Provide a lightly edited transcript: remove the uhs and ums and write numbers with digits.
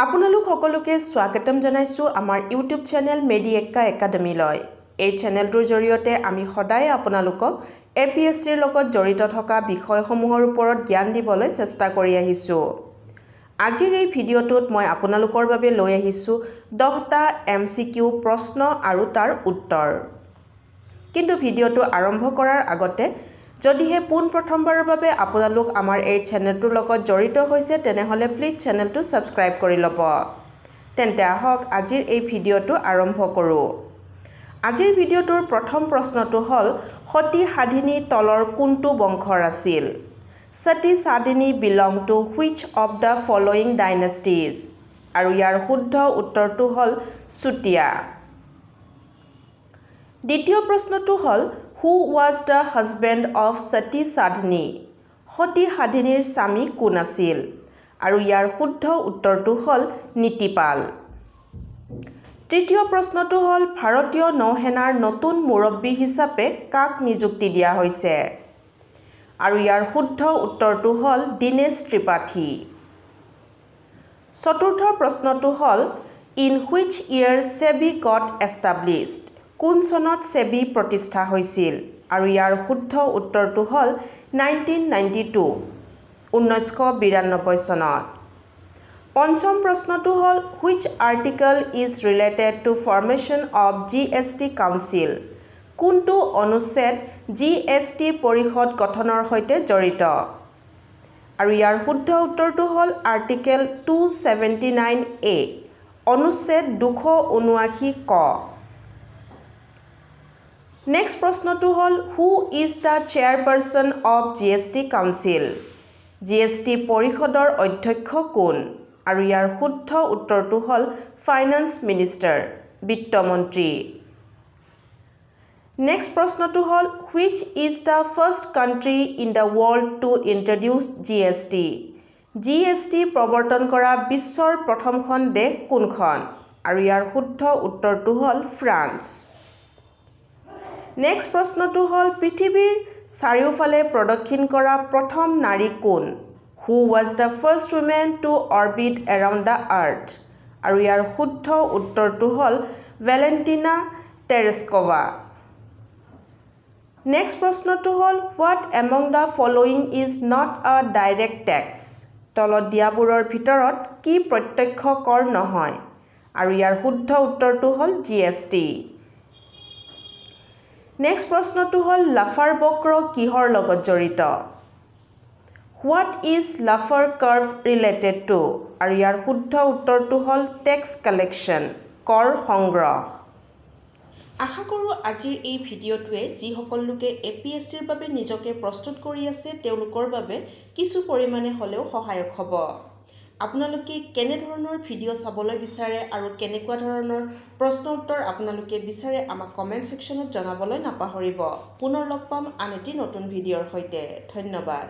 আপোনালোক সকলোকে স্বাগতম জনাইছো আমাৰ ইউটিউব চেনেল মেডিএক্কা একাডেমীলৈ। এই চেনেলটোৰ জৰিয়তে আমি সদায় আপোনালোকক এপিএছচিৰ লগত জড়িত থকা বিষয়সমূহৰ ওপৰত জ্ঞান দিবলৈ চেষ্টা কৰি আহিছো। আজিৰ এই ভিডিঅ'টোত মই আপোনালোকৰ বাবে লৈ আহিছো 10টা এমচিকিউ প্ৰশ্ন আৰু তাৰ উত্তৰ। কিন্তু ভিডিঅ'টো আৰম্ভ কৰাৰ আগতে যদিহে পোনপ্ৰথমবাৰৰ বাবে আপোনালোক আমাৰ এই চেনেলটোৰ লগত জড়িত হৈছে তেনেহলে প্লিজ চেনেলটো সাবস্ক্ৰাইব কৰি ল'ব। তেন্তে আহক আজিৰ এই ভিডিঅ'টো আৰম্ভ কৰোঁ। আজিৰ ভিডিঅ'টোৰ প্ৰথম প্ৰশ্নটো হ'ল সতী সাধিনী তলৰ কোনটো বংশৰ আছিল? Sati Sadhini belong to which of the following dynasties? আৰু ইয়াৰ শুদ্ধ উত্তৰটো হ'ল চুতীয়া। দ্বিতীয় প্ৰশ্নটো হ'ল who was the husband of Sati Sadhini? Sati সাধিনীৰ স্বামী কোন আছিল? আৰু ইয়াৰ শুদ্ধ উত্তৰটো হ'ল নীতিপাল। তৃতীয় প্ৰশ্নটো হ'ল ভাৰতীয় নৌসেনাৰ নতুন মুৰব্বী হিচাপে কাক নিযুক্তি দিয়া হৈছে? আৰু ইয়াৰ শুদ্ধ উত্তৰটো হ'ল দীনেশ ত্ৰিপাঠী। চতুৰ্থ প্ৰশ্নটো হ'ল in which year SEBI gut established? কোন চনত সেবি প্ৰতিষ্ঠা হৈছিল? আৰু ইয়াৰ শুদ্ধ উত্তৰটো হ'ল 1992 চনত। পঞ্চম প্ৰশ্নটো হ'ল which article is related to formation of GST council? কোনটো অনুচ্ছেদ GST পৰিষদ গঠনৰ সৈতে জড়িত? আৰু ইয়াৰ শুদ্ধ উত্তৰটো হ'ল আৰ্টিকেল 279A অনুচ্ছেদ 279 ক। নেক্সট প্ৰশ্নটো হ'ল who is the chairperson of GST council? GST পৰিষদৰ অধ্যক্ষ কোন? আৰু ইয়াৰ শুদ্ধ উত্তৰটো হ'ল ফাইনেন্স মিনিষ্টাৰ, বিত্তমন্ত্ৰী। নেক্সট প্ৰশ্নটো হ'ল which is the first country in the world to introduce GST? GST প্ৰৱৰ্তন কৰা বিশ্বৰ প্ৰথমখন দেশ কোনখন? আৰু ইয়াৰ শুদ্ধ উত্তৰটো হ'ল ফ্ৰান্স। নেক্সট প্ৰশ্নটো হ'ল পৃথিৱীৰ চাৰিওফালে প্ৰদক্ষিণ কৰা প্ৰথম নাৰী কোন? Who was the first women to orbit around the earth? আৰু ইয়াৰ শুদ্ধ উত্তৰটো হ'ল ভেলেণ্টিনা টেৰেস্কোভা। নেক্সট প্ৰশ্নটো হ'ল what among the following is not a direct tax? তলত দিয়াবোৰৰ ভিতৰত কি প্ৰত্যক্ষ কৰ নহয়? আৰু ইয়াৰ শুদ্ধ উত্তৰটো হ'ল GST। নেক্সট প্ৰশ্নটো হ'ল লাফাৰ বক্ৰ কিহৰ লগত জড়িত? What is Laffer curve related to? আৰু ইয়াৰ শুদ্ধ উত্তৰটো হ'ল টেক্স কালেকশ্যন, কৰ সংগ্ৰহ। আশা কৰোঁ আজিৰ এই ভিডিঅ'টোৱে যিসকল লোকে APSCৰ বাবে নিজকে প্ৰস্তুত কৰি আছে তেওঁলোকৰ বাবে কিছু পৰিমাণে হ'লেও সহায়ক হ'ব। আপোনালোকে কেনেধৰণৰ ভিডিঅ' চাবলৈ বিচাৰে আৰু কেনেকুৱা ধৰণৰ প্ৰশ্ন উত্তৰ আপোনালোকে বিচাৰে আমাক কমেণ্ট ছেকশ্যনত জনাবলৈ নাপাহৰিব। পুনৰ লগ পাম আন এটি নতুন ভিডিঅ'ৰ সৈতে। ধন্যবাদ।